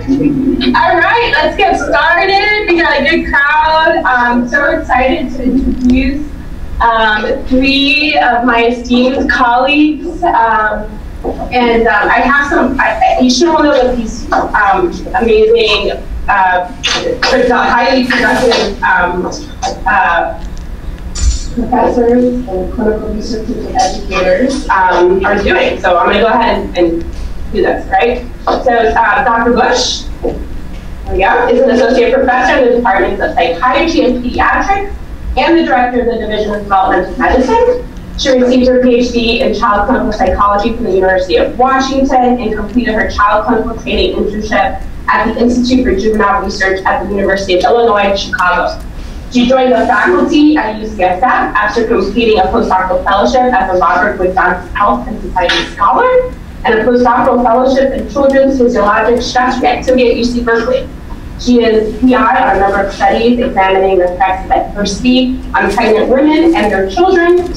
All right, let's get started. We got a good crowd. I'm so excited to introduce three of my esteemed colleagues. I have some, you should all know that these amazing, highly productive professors and clinical researchers and educators are doing. So I'm going to go ahead and do this, right? So Dr. Bush, there we go, is an associate professor in the departments of psychiatry and pediatrics and the director of the Division of Developmental Medicine. She received her PhD in child clinical psychology from the University of Washington and completed her child clinical training internship at the Institute for Juvenile Research at the University of Illinois, Chicago. She joined the faculty at UCSF after completing a postdoctoral fellowship as a Robert Wood Johnson Health and Society Scholar and a postdoctoral fellowship in children's physiologic stress reactivity at UC Berkeley. She is PI on a number of studies examining the effects of adversity on pregnant women and their children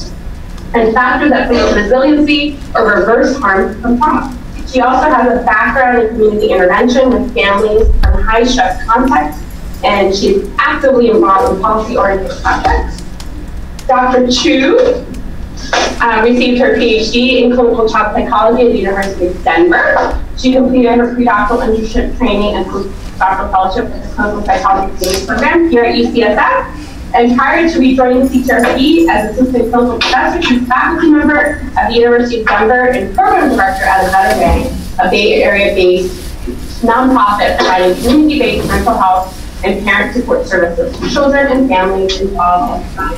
and factors that promote resiliency or reverse harm from trauma. She also has a background in community intervention with families in high-stress contexts, and she's actively involved in policy-oriented projects. Dr. Chu received her PhD in clinical child psychology at the University of Denver. She completed her predoctoral internship training and postdoctoral fellowship with the clinical psychology training program here at UCSF. And prior to rejoining CTRP as assistant clinical professor, she's faculty member at the University of Denver and program director at Embedding, a Bay Area-based nonprofit providing community-based mental health and parent support services to children and families involved in trauma.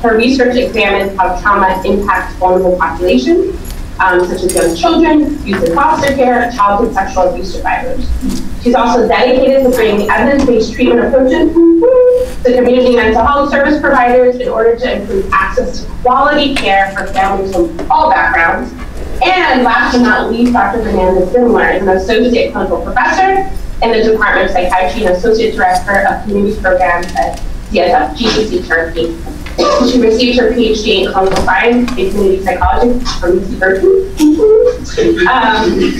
Her research examines how trauma impacts vulnerable populations, such as young children, youth in foster care, childhood sexual abuse survivors. She's also dedicated to bringing evidence-based treatment approaches to community mental health service providers in order to improve access to quality care for families from all backgrounds. And last but not least, Dr. Hernandez Dimmler is an associate clinical professor in the Department of Psychiatry and associate director of community programs at CSF She received her PhD in clinical science and community psychology from UC Berkeley.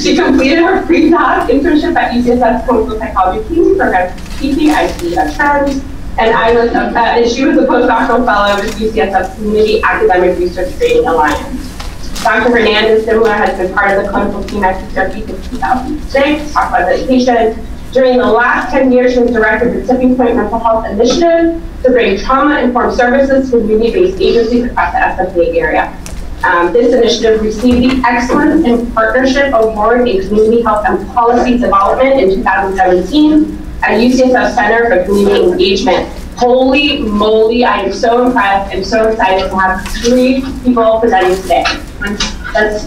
She completed her pre-doc internship at UCSF clinical psychology team program. I see a trend. And she was a postdoctoral fellow with UCSF Community Academic Research Training Alliance. Dr. Hernandez Dimmler has been part of the clinical team at Psychiatry since 2006, talk about education. During the last 10 years, she was director of the Tipping Point Mental Health Initiative to bring trauma-informed services to community-based agencies across the SFA area. This initiative received the Excellence in Partnership Award in Community Health and Policy Development in 2017 at UCSF Center for Community Engagement. Holy moly, I am so impressed and so excited to have three people presenting today. Let's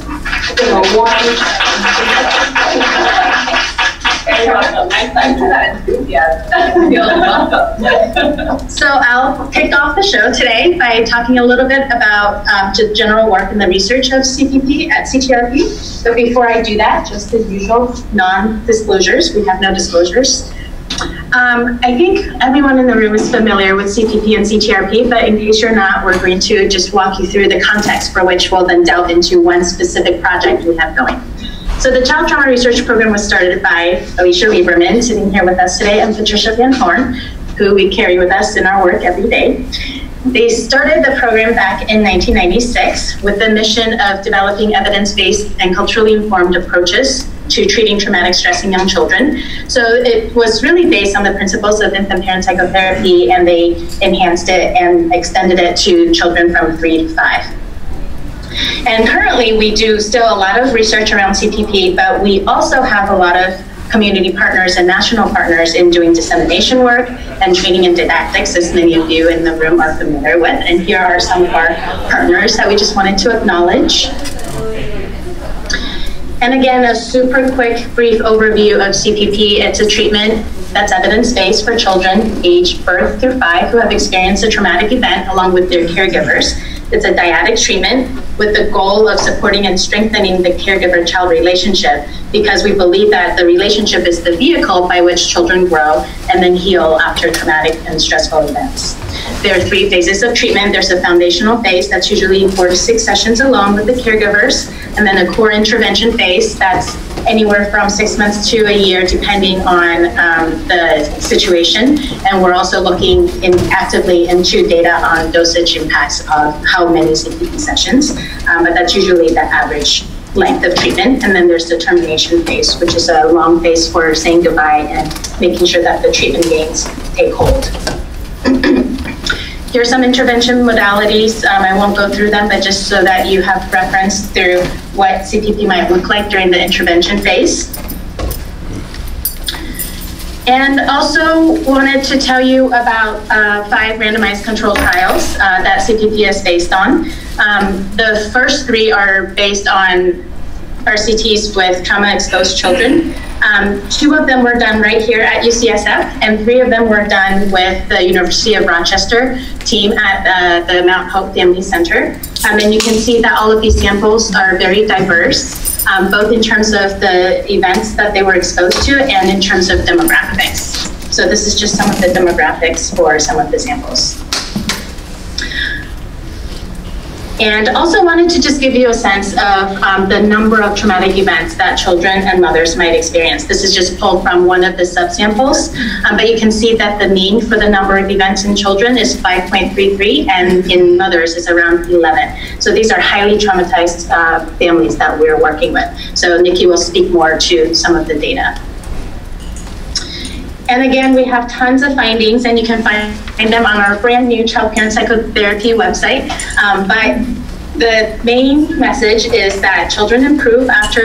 give them a warm. So I'll kick off the show today by talking a little bit about just general work in the research of CPP at CTRP. But before I do that, just the usual non-disclosures. We have no disclosures. I think everyone in the room is familiar with CPP and CTRP, but in case you're not, we're going to just walk you through the context for which we'll then delve into one specific project we have going. So the Child Trauma Research Program was started by Alicia Lieberman, sitting here with us today, and Patricia Van Horn, who we carry with us in our work every day. They started the program back in 1996 with the mission of developing evidence-based and culturally informed approaches to treating traumatic stress in young children. So it was really based on the principles of infant-parent psychotherapy, and they enhanced it and extended it to children from 3 to 5. And currently, we do still a lot of research around CPP, but we also have a lot of community partners and national partners in doing dissemination work and training and didactics, as many of you in the room are familiar with. And here are some of our partners that we just wanted to acknowledge. And again, a super quick, brief overview of CPP. It's a treatment that's evidence-based for children aged birth through 5 who have experienced a traumatic event along with their caregivers. It's a dyadic treatment with the goal of supporting and strengthening the caregiver-child relationship, because we believe that the relationship is the vehicle by which children grow and then heal after traumatic and stressful events. There are 3 phases of treatment. There's a foundational phase that's usually 4 to 6 sessions alone with the caregivers, and then a core intervention phase that's anywhere from 6 months to a year, depending on the situation. And we're also looking actively into data on dosage impacts of how many CPP sessions, but that's usually the average length of treatment. And then there's the termination phase, which is a long phase for saying goodbye and making sure that the treatment gains take hold. Here are some intervention modalities. I won't go through them, but just so that you have reference through what CPP might look like during the intervention phase. And also wanted to tell you about 5 randomized controlled trials that CPP is based on. The first 3 are based on RCTs with trauma-exposed children. 2 of them were done right here at UCSF, and 3 of them were done with the University of Rochester team at the Mount Hope Family Center. And you can see that all of these samples are very diverse, both in terms of the events that they were exposed to and in terms of demographics. So this is just some of the demographics for some of the samples. And also wanted to just give you a sense of the number of traumatic events that children and mothers might experience. This is just pulled from one of the subsamples, but you can see that the mean for the number of events in children is 5.33, and in mothers is around 11. So these are highly traumatized families that we're working with. So Nikki will speak more to some of the data. And again, we have tons of findings, and you can find them on our brand new Child Parent Psychotherapy website. But the main message is that children improve after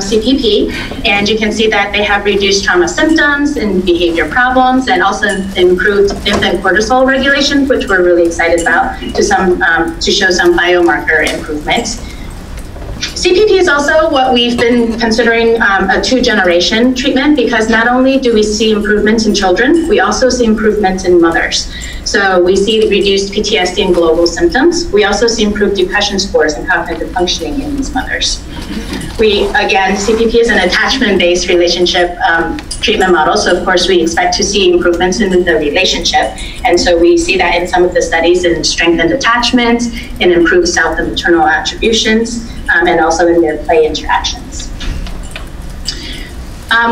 CPP, and you can see that they have reduced trauma symptoms and behavior problems, and also improved infant cortisol regulation, which we're really excited about, to show some biomarker improvements. CPP is also what we've been considering a 2-generation treatment, because not only do we see improvements in children, we also see improvements in mothers. So we see reduced PTSD and global symptoms. We also see improved depression scores and cognitive functioning in these mothers. Again, CPP is an attachment-based relationship treatment model, so of course we expect to see improvements in the relationship. And so we see that in some of the studies in strengthened attachment, in improved self and maternal attributions, and also in their play interactions.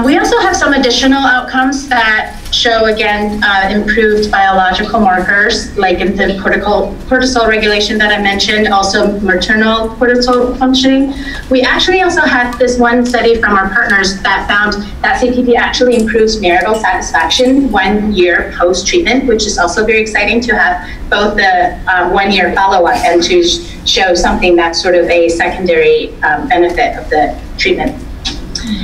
We also have some additional outcomes that show, again, improved biological markers, like infant cortisol regulation that I mentioned, also maternal cortisol functioning. We actually also had this one study from our partners that found that CPP actually improves marital satisfaction 1 year post-treatment, which is also very exciting to have both the 1-year follow-up and to show something that's sort of a secondary benefit of the treatment.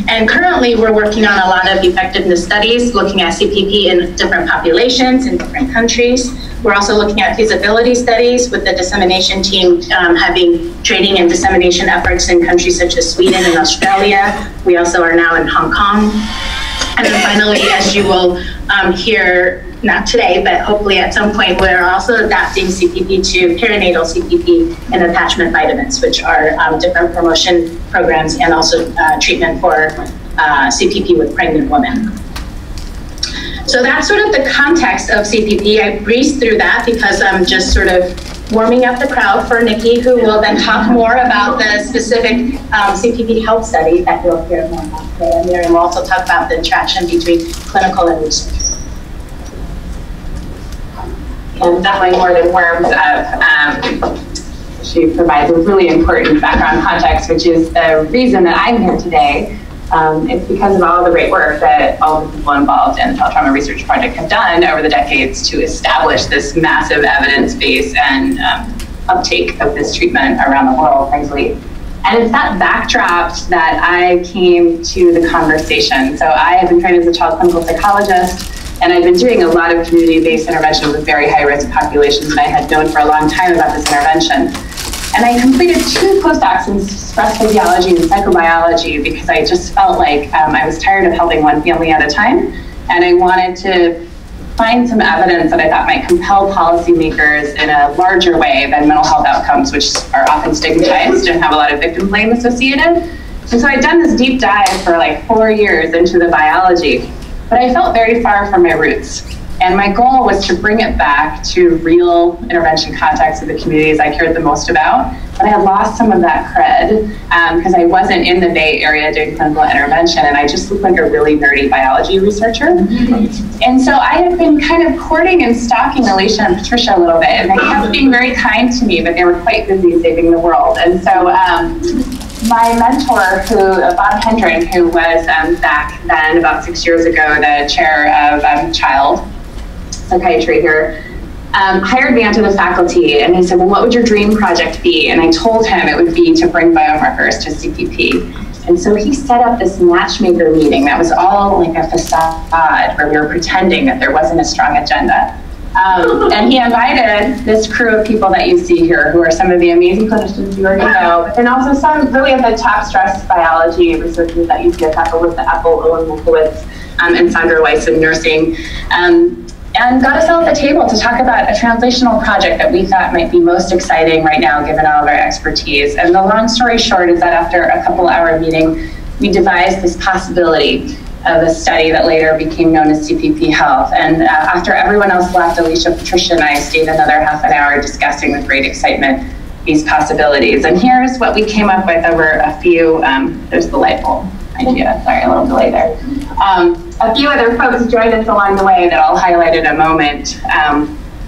And currently, we're working on a lot of effectiveness studies, looking at CPP in different populations in different countries. We're also looking at feasibility studies with the dissemination team having training and dissemination efforts in countries such as Sweden and Australia. We also are now in Hong Kong. And then finally, as you will hear, not today, but hopefully at some point, we're also adapting CPP to perinatal CPP and attachment vitamins, which are different promotion programs and also treatment for CPP with pregnant women. So that's sort of the context of CPP. I breezed through that because I'm just sort of warming up the crowd for Nikki, who will then talk more about the specific CPP health study that you'll hear more about today. And Miriam will also talk about the interaction between clinical and research. And definitely more than words of, she provides a really important background context, which is the reason that I'm here today. It's because of all the great work that all the people involved in the Child Trauma Research Project have done over the decades to establish this massive evidence base and uptake of this treatment around the world, frankly. And it's that backdrop that I came to the conversation. So I have been trained as a child clinical psychologist, and I've been doing a lot of community-based intervention with very high-risk populations, and I had known for a long time about this intervention. And I completed 2 postdocs in stress physiology and psychobiology because I just felt like I was tired of helping one family at a time, and I wanted to find some evidence that I thought might compel policymakers in a larger way than mental health outcomes, which are often stigmatized and have a lot of victim blame associated. And so I'd done this deep dive for like 4 years into the biology, but I felt very far from my roots. And my goal was to bring it back to real intervention contexts of the communities I cared the most about. But I had lost some of that cred because I wasn't in the Bay Area doing clinical intervention, and I just looked like a really nerdy biology researcher. And so I had been kind of courting and stalking Alicia and Patricia a little bit, and they kept being very kind to me, but they were quite busy saving the world. And so my mentor, Bob Hendren, who was back then, about 6 years ago, the chair of child psychiatry here, hired me onto the faculty, and he said, well, what would your dream project be? And I told him it would be to bring biomarkers to CPP. And so he set up this matchmaker meeting that was all like a facade where we were pretending that there wasn't a strong agenda. And he invited this crew of people that you see here, who are some of the amazing clinicians you already know, but then also some really of the top stress biology researchers at UCSF, Alyssa Epple, Owen Wolfowitz, and Sandra Weiss in nursing, and got us all at the table to talk about a translational project that we thought might be most exciting right now, given all of our expertise. And the long story short is that after a couple-hour meeting, we devised this possibility of a study that later became known as CPP Health. And after everyone else left, Alicia, Patricia, and I stayed another half an hour discussing with great excitement these possibilities. And here's what we came up with over a few, there's the light bulb idea, sorry, a little delay there. A few other folks joined us along the way that I'll highlight in a moment.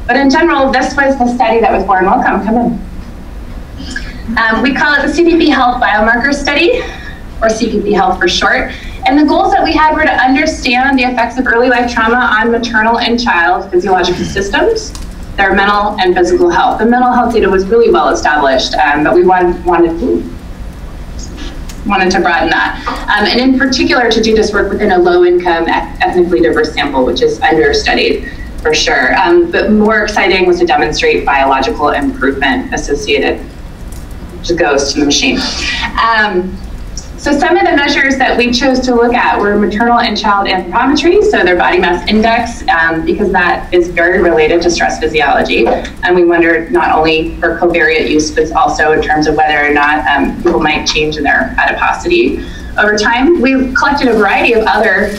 But in general, this was the study that was born. Welcome, come in. We call it the CPP Health Biomarker Study, or CPP Health for short. And the goals that we had were to understand the effects of early life trauma on maternal and child physiological systems, their mental and physical health. The mental health data was really well established, but we wanted to broaden that. And in particular, to do this work within a low-income, ethnically diverse sample, which is understudied for sure. But more exciting was to demonstrate biological improvement associated, which goes to the machine. So some of the measures that we chose to look at were maternal and child anthropometry, so their body mass index, because that is very related to stress physiology. And we wondered not only for covariate use, but also in terms of whether or not people might change in their adiposity over time. We collected a variety of other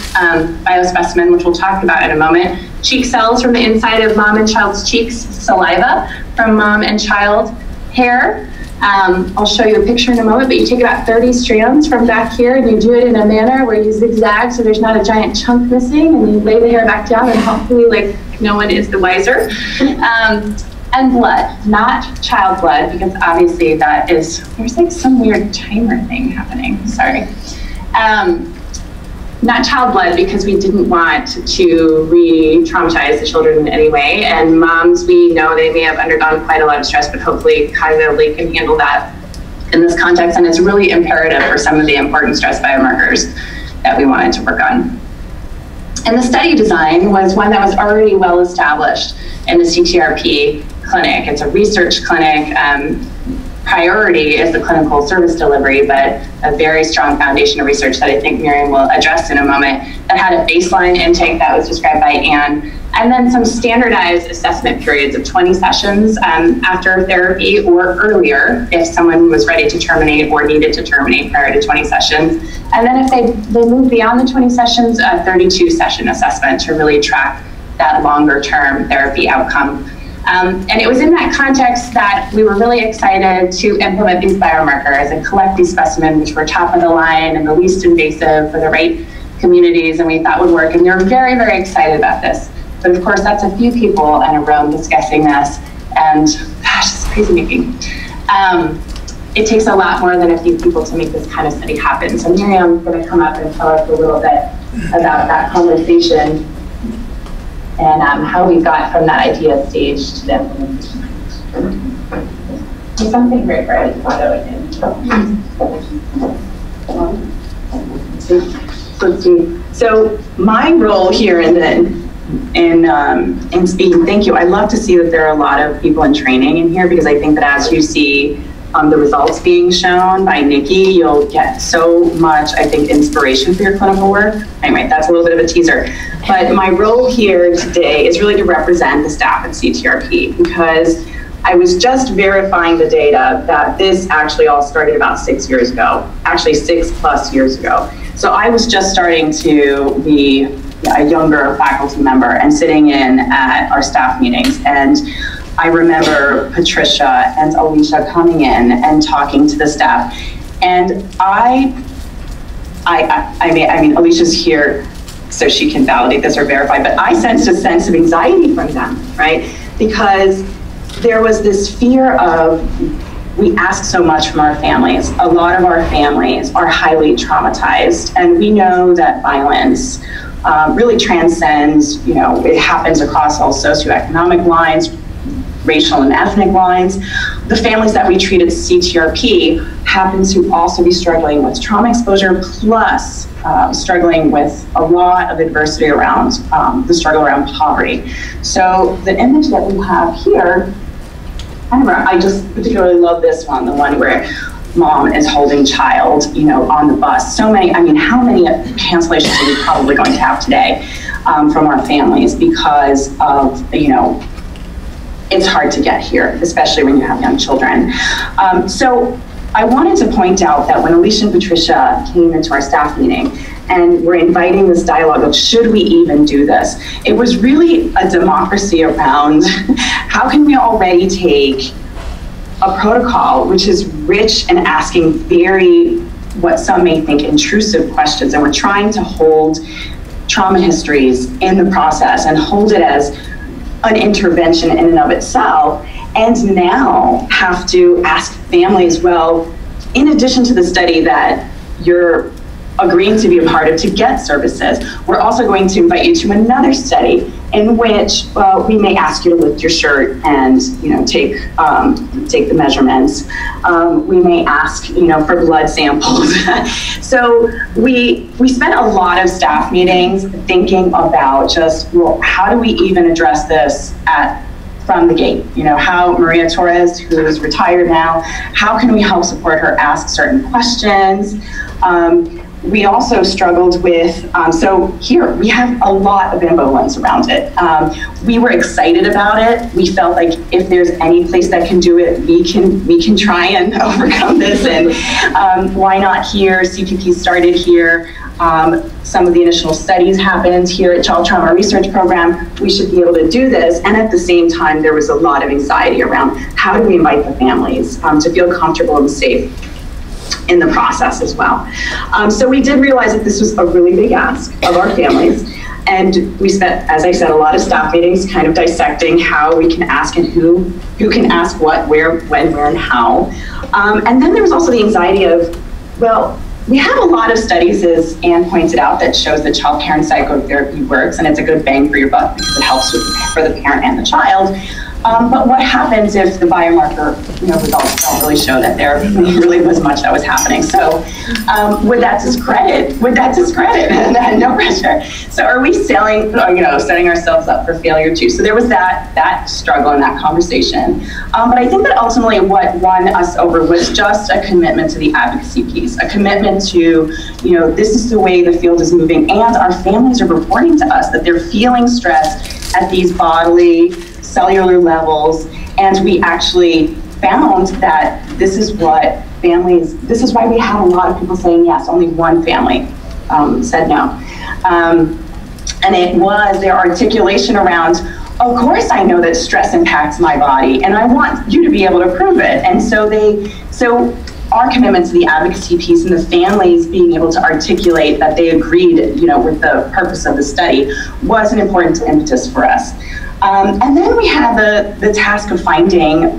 biospecimens, which we'll talk about in a moment. Cheek cells from the inside of mom and child's cheeks, saliva from mom and child, hair. I'll show you a picture in a moment, but you take about 30 strands from back here and you do it in a manner where you zigzag so there's not a giant chunk missing, and you lay the hair back down and hopefully like no one is the wiser. And blood, not child blood, because obviously that is, there's like some weird timer thing happening, sorry. Not child blood, because we didn't want to re-traumatize the children in any way. And moms, we know they may have undergone quite a lot of stress, but hopefully cognitively can handle that in this context. And it's really imperative for some of the important stress biomarkers that we wanted to work on. And the study design was one that was already well established in the CTRP clinic. It's a research clinic. Priority is the clinical service delivery, but a very strong foundation of research that I think Miriam will address in a moment, that had a baseline intake that was described by Anne, and then some standardized assessment periods of 20 sessions after therapy or earlier if someone was ready to terminate or needed to terminate prior to 20 sessions. And then if they moved beyond the 20 sessions, a 32 session assessment to really track that longer term therapy outcome. And it was in that context that we were really excited to implement these biomarkers and collect these specimens, which were top of the line and the least invasive for the right communities, and we thought would work. And we were very, very excited about this. But of course, that's a few people in a room discussing this, and gosh, it's crazy making. It takes a lot more than a few people to make this kind of study happen. So Miriam's going to come up and tell us a little bit about that conversation and how we got from that idea stage to the implementation. There's something very bright photo again. Let's see. So my role here in speaking, thank you. I love to see that there are a lot of people in training in here, because I think that as you see the results being shown by Nikki, you'll get so much, I think, inspiration for your clinical work. Anyway, that's a little bit of a teaser. But my role here today is really to represent the staff at CTRP, because I was just verifying the data that this actually all started about 6 years ago, actually 6+ years ago. So I was just starting to be a younger faculty member and sitting in at our staff meetings. And I remember Patricia and Alicia coming in and talking to the staff. And I mean, Alicia's here so she can validate this or verify, but I sensed a sense of anxiety from them, right? Because there was this fear of, we ask so much from our families. A lot of our families are highly traumatized, and we know that violence really transcends, it happens across all socioeconomic lines, racial and ethnic lines. The families that we treat at CTRP happen to also be struggling with trauma exposure, plus struggling with a lot of adversity around the struggle around poverty. So the image that we have here, I just particularly love this one, the one where mom is holding child, on the bus. So many, how many cancellations are we probably going to have today from our families because of, it's hard to get here, especially when you have young children. So I wanted to point out that when Alicia and Patricia came into our staff meeting and we're inviting this dialogue of should we even do this, it was really a democracy around how can we already take a protocol which is rich and asking very, what some may think, intrusive questions, and we're trying to hold trauma histories in the process and hold it as an intervention in and of itself, and now have to ask families, well, in addition to the study that you're agreeing to be a part of to get services, we're also going to invite you to another study in which we may ask you to lift your shirt and take the measurements. We may ask for blood samples. So we spent a lot of staff meetings thinking about just, well, how do we even address this from the gate? How Maria Torres, who is retired now, how can we help support her ask certain questions? We also struggled with, so here we have a lot of ambivalence around it. We were excited about it. We felt like if there's any place that can do it, we can try and overcome this, and why not here? CPP started here. Some of the initial studies happened here at Child Trauma Research Program. We should be able to do this. And at the same time, there was a lot of anxiety around how do we invite the families to feel comfortable and safe in the process as well. So we did realize that this was a really big ask of our families. And we spent, as I said, a lot of staff meetings kind of dissecting how we can ask and who can ask what, where, when, where, and how. And then there was also the anxiety of, well, we have a lot of studies, as Anne pointed out, that shows that child care and psychotherapy works, and it's a good bang for your buck because it helps for the parent and the child. But what happens if the biomarker results don't really show that there really was much that was happening? So would that discredit? And no pressure. So are we setting ourselves up for failure too? So there was that struggle and that conversation. But I think that ultimately what won us over was just a commitment to the advocacy piece, a commitment to, this is the way the field is moving, and our families are reporting to us that they're feeling stressed at these bodily, cellular levels, and we actually found that this is why we had a lot of people saying yes. Only one family said no. And it was their articulation around, of course I know that stress impacts my body, and I want you to be able to prove it. And so our commitment to the advocacy piece and the families being able to articulate that they agreed, with the purpose of the study was an important impetus for us. And then we had the task of finding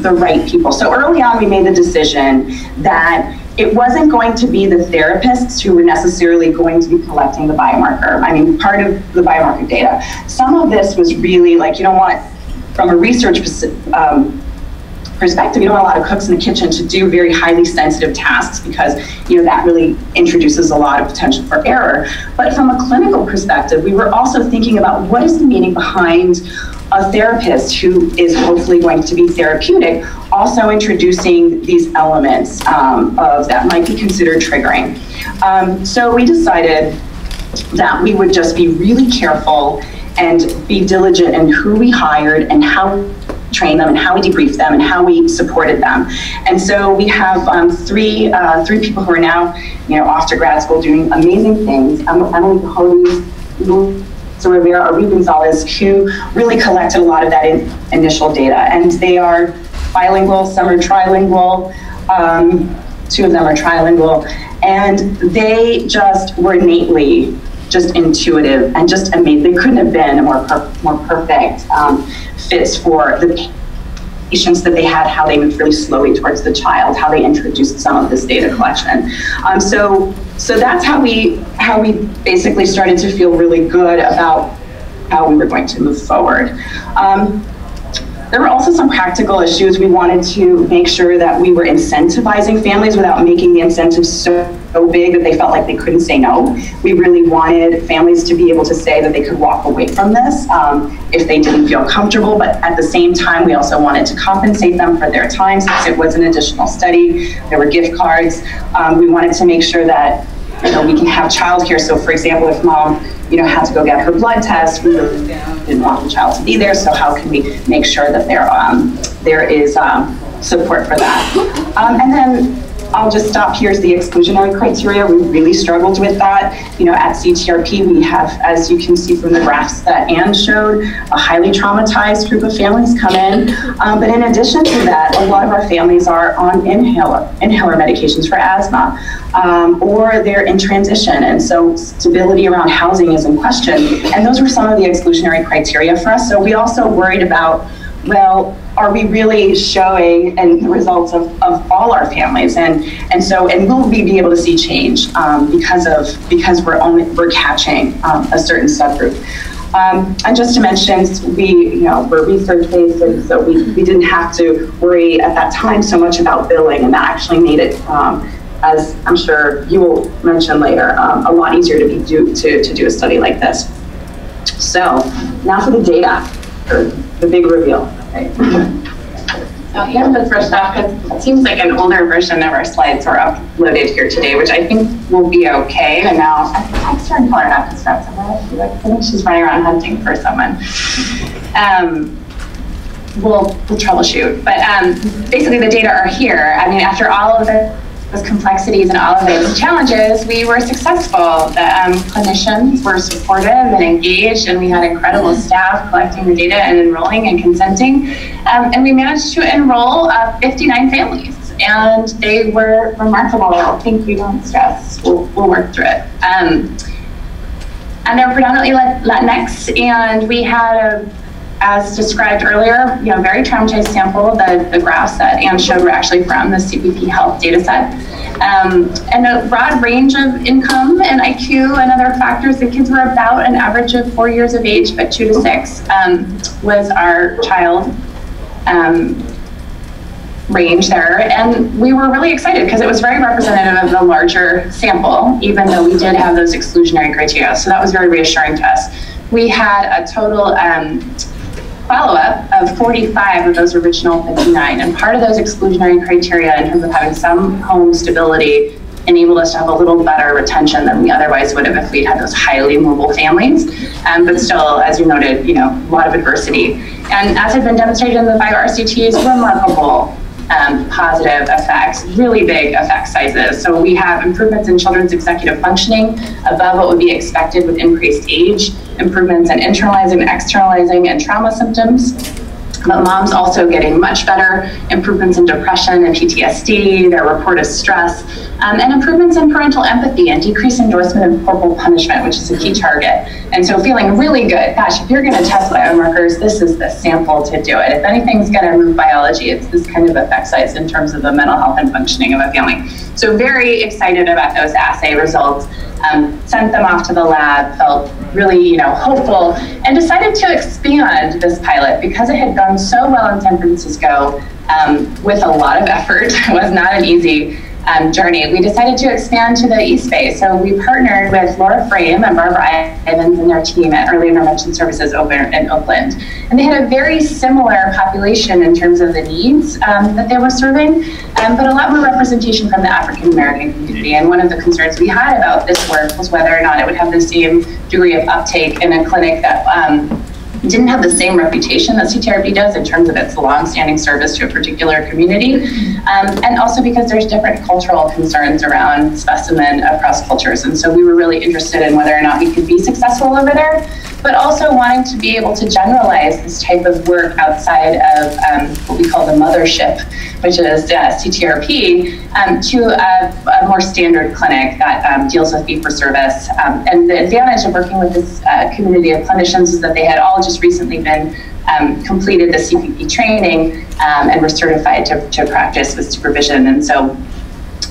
the right people. So early on, we made the decision that it wasn't going to be the therapists who were necessarily going to be collecting the biomarker. Part of the biomarker data. Some of this was really like, from a research perspective, you don't want a lot of cooks in the kitchen to do very highly sensitive tasks because that really introduces a lot of potential for error. But from a clinical perspective, we were also thinking about what is the meaning behind a therapist who is hopefully going to be therapeutic, also introducing these elements of that might be considered triggering. So we decided that we would just be really careful and be diligent in who we hired and how train them and how we debrief them and how we supported them. And so we have three people who are now off to grad school doing amazing things. Emily Cody Rivera or Gonzalez, who really collected a lot of that initial data. And they are bilingual, some are trilingual, 2 of them are trilingual, and they just were innately just intuitive and just amazing. They couldn't have been a more perfect fits for the patients that they had, how they moved really slowly towards the child, how they introduced some of this data collection. So that's how we basically started to feel really good about how we were going to move forward. There were also some practical issues. We wanted to make sure that we were incentivizing families without making the incentives so big that they felt like they couldn't say no. We really wanted families to be able to say that they could walk away from this if they didn't feel comfortable, but at the same time, we also wanted to compensate them for their time since it was an additional study. There were gift cards. We wanted to make sure that we can have childcare. So for example, if mom had to go get her blood test, we really didn't want the child to be there, so how can we make sure that there is support for that? And then I'll just stop. Here's the exclusionary criteria. We really struggled with that. At CTRP, we have, as you can see from the graphs that Anne showed, a highly traumatized group of families come in. But in addition to that, a lot of our families are on inhaler medications for asthma, or they're in transition. And so stability around housing is in question. And those were some of the exclusionary criteria for us. So we also worried about, well, are we really showing the results of all our families? And will we be able to see change because we're catching a certain subgroup? And just to mention, we're research-based, and so we didn't have to worry at that time so much about billing, and that actually made it, as I'm sure you will mention later, a lot easier to do a study like this. So now for the data, or the big reveal. Right. So here's the first off, because it seems like an older version of our slides were uploaded here today, which I think will be okay. And now I'm starting to tell her not to start somewhere. I think she's running around hunting for someone. We'll troubleshoot. But basically the data are here. I mean, after all of those complexities and all of those challenges, we were successful. The clinicians were supportive and engaged, and we had incredible staff collecting the data and enrolling and consenting. And we managed to enroll 59 families, and they were remarkable. I think we won't stress. We'll work through it. And they're predominantly Latinx, and we had as described earlier, very traumatized sample. The graphs that Anne showed were actually from the CPP Health data set. And a broad range of income and IQ and other factors. The kids were about an average of 4 years of age, but 2 to 6 was our child range there. And we were really excited because it was very representative of the larger sample, even though we did have those exclusionary criteria. So that was very reassuring to us. We had a total follow-up of 45 of those original 59, and part of those exclusionary criteria in terms of having some home stability enabled us to have a little better retention than we otherwise would have if we had those highly mobile families. But still, as you noted, a lot of adversity. And as had been demonstrated in the bio-RCTs, remarkable positive effects, really big effect sizes. So we have improvements in children's executive functioning above what would be expected with increased age, improvements in internalizing, externalizing, and trauma symptoms. But moms also getting much better, improvements in depression and PTSD, their report of stress, and improvements in parental empathy and decreased endorsement of corporal punishment, which is a key target. And so feeling really good. Gosh, if you're going to test biomarkers, this is the sample to do it. If anything's going to move biology, it's this kind of effect size in terms of the mental health and functioning of a family. So very excited about those assay results. Sent them off to the lab, felt really, hopeful, and decided to expand this pilot because it had gone so well in San Francisco with a lot of effort. It was not an easy journey. We decided to expand to the East Bay. So we partnered with Laura Frame and Barbara Ivins and their team at Early Intervention Services over in Oakland. And they had a very similar population in terms of the needs that they were serving, but a lot more representation from the African American community. And one of the concerns we had about this work was whether or not it would have the same degree of uptake in a clinic that It didn't have the same reputation that CTRP does in terms of its long-standing service to a particular community, and also because there's different cultural concerns around specimen across cultures. And so we were really interested in whether or not we could be successful over there, but also wanting to be able to generalize this type of work outside of what we call the mothership, which is CTRP, to a more standard clinic that deals with fee-for-service. And the advantage of working with this community of clinicians is that they had all just recently been completed the CPP training and were certified to practice with supervision. And so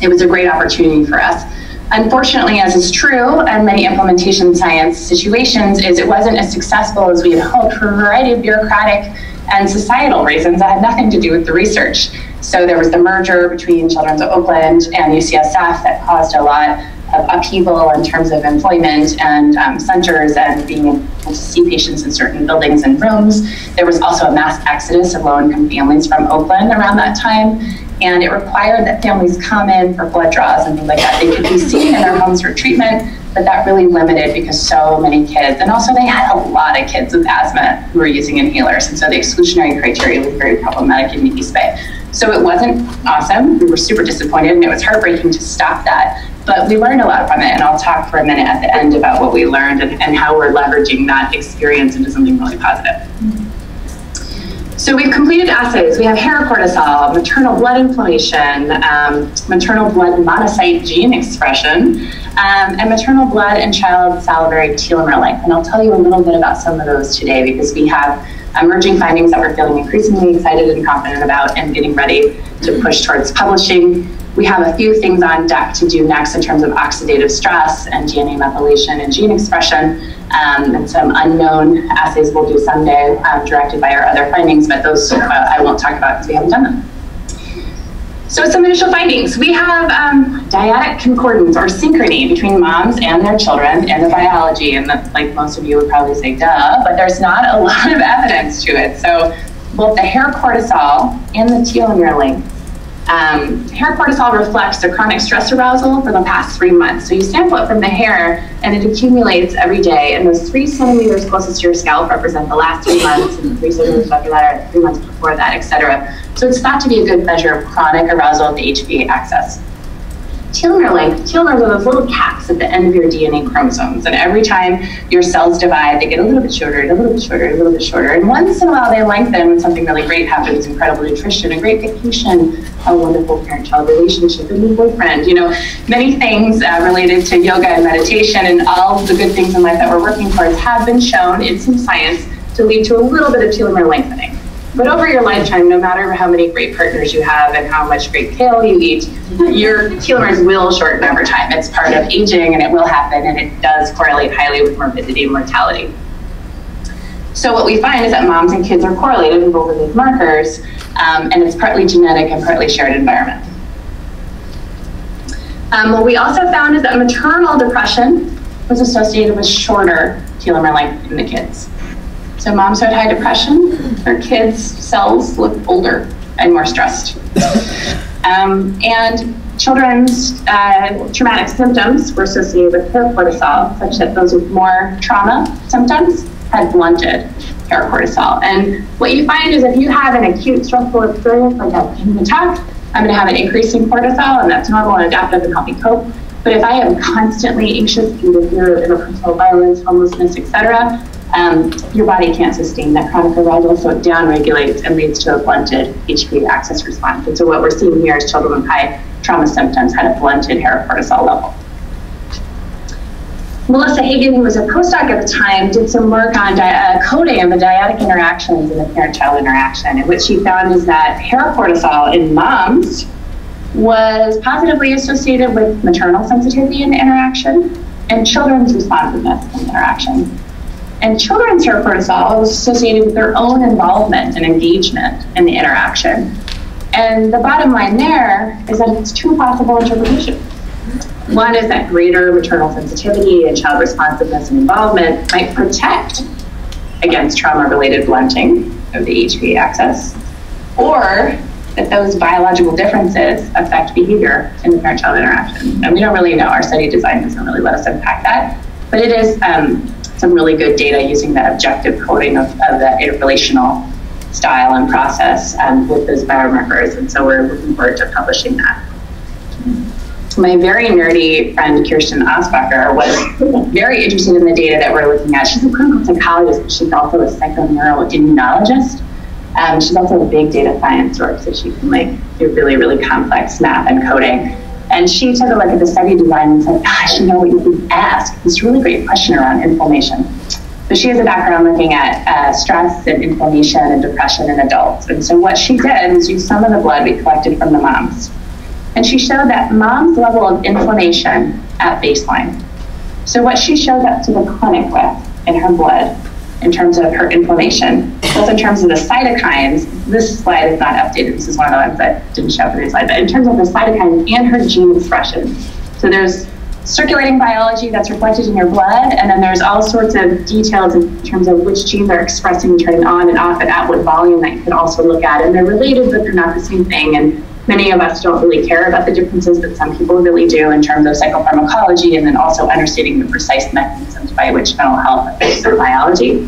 it was a great opportunity for us. Unfortunately, as is true in many implementation science situations, is it wasn't as successful as we had hoped for a variety of bureaucratic and societal reasons that had nothing to do with the research. So there was the merger between Children's of Oakland and UCSF that caused a lot of upheaval in terms of employment and centers and being able to see patients in certain buildings and rooms. There was also a mass exodus of low-income families from Oakland around that time, and it required that families come in for blood draws and things like that. They could be seen in their homes for treatment, but that really limited because so many kids, and also they had a lot of kids with asthma who were using inhalers, and so the exclusionary criteria was very problematic in East Bay. So it wasn't awesome. We were super disappointed, and it was heartbreaking to stop that. But we learned a lot from it, and I'll talk for a minute at the end about what we learned and how we're leveraging that experience into something really positive. So we've completed assays. We have hair cortisol, maternal blood inflammation, maternal blood monocyte gene expression, and maternal blood and child salivary telomere length. And I'll tell you a little bit about some of those today because we have emerging findings that we're feeling increasingly excited and confident about and getting ready to push towards publishing. We have a few things on deck to do next in terms of oxidative stress and DNA methylation and gene expression, and some unknown assays we'll do someday directed by our other findings, but those I won't talk about because we haven't done them. So some initial findings. We have dyadic concordance or synchrony between moms and their children in the biology, and that, like most of you would probably say, duh, but there's not a lot of evidence to it. So both the hair cortisol and the telomere length. Hair cortisol reflects the chronic stress arousal for the past 3 months. So you sample it from the hair and it accumulates every day, and those 3 centimeters closest to your scalp represent the last 3 months, and 3 centimeters after that, 3 months before that, etc. So it's thought to be a good measure of chronic arousal of the HPA axis. Telomere length. Telomeres are those little caps at the end of your DNA chromosomes, and every time your cells divide, they get a little bit shorter, and a little bit shorter, and a little bit shorter. And once in a while, they lengthen when something really great happens: incredible nutrition, a great vacation, a wonderful parent-child relationship, a new boyfriend. You know, many things related to yoga and meditation, and all the good things in life that we're working towards have been shown in some science to lead to a little bit of telomere lengthening. But over your lifetime, no matter how many great partners you have and how much great kale you eat, your telomeres will shorten over time. It's part of aging, and it will happen, and it does correlate highly with morbidity and mortality. So what we find is that moms and kids are correlated with both of these markers, and it's partly genetic and partly shared environment. What we also found is that maternal depression was associated with shorter telomere length in the kids. So moms who had high depression, their kids' cells look older and more stressed. And children's traumatic symptoms were associated with hair cortisol, such that those with more trauma symptoms had blunted hair cortisol. And what you find is if you have an acute stressful experience, like a panic attack, I'm going to have an increase in cortisol, and that's normal and adaptive and help me cope. But if I am constantly anxious due to fear of interpersonal violence, homelessness, etc., your body can't sustain that chronic arousal, so it downregulates and leads to a blunted HPA axis response. And so what we're seeing here is children with high trauma symptoms had a blunted hair cortisol level. Melissa Hagan, who was a postdoc at the time, did some work on coding of the dyadic interactions in the parent-child interaction, and what she found is that hair cortisol in moms was positively associated with maternal sensitivity in interaction and children's responsiveness in interaction. And children's hair cortisol was associated with their own involvement and engagement in the interaction. And the bottom line there is that it's two possible interpretations. One is that greater maternal sensitivity and child responsiveness and involvement might protect against trauma-related blunting of the HPA axis, or that those biological differences affect behavior in the parent-child interaction. And we don't really know. Our study design doesn't really let us unpack that. But it is some really good data using that objective coding of that interrelational style and process with those biomarkers. And so we're looking forward to publishing that. My very nerdy friend, Kirsten Osbacher, was very interested in the data that we're looking at. She's a clinical psychologist, but she's also a psychoneuroimmunologist. She's also a big data science org, so she can do really, really complex math and coding. And she took a look at the study design and said, gosh, you know what, you could ask this really great question around inflammation. So she has a background looking at stress and inflammation and depression in adults. And so what she did was use some of the blood we collected from the moms. And she showed that mom's level of inflammation at baseline. So what she showed up to the clinic with in her blood in terms of her inflammation, both in terms of the cytokines, this slide is not updated, this is one of the ones that didn't show up in the slide, but in terms of the cytokines and her gene expression. So there's circulating biology that's reflected in your blood, and then there's all sorts of details in terms of which genes are expressing, turning on and off, and at what volume that you can also look at. And they're related, but they're not the same thing. And many of us don't really care about the differences, but some people really do in terms of psychopharmacology, and then also understanding the precise mechanisms by which mental health affects their biology.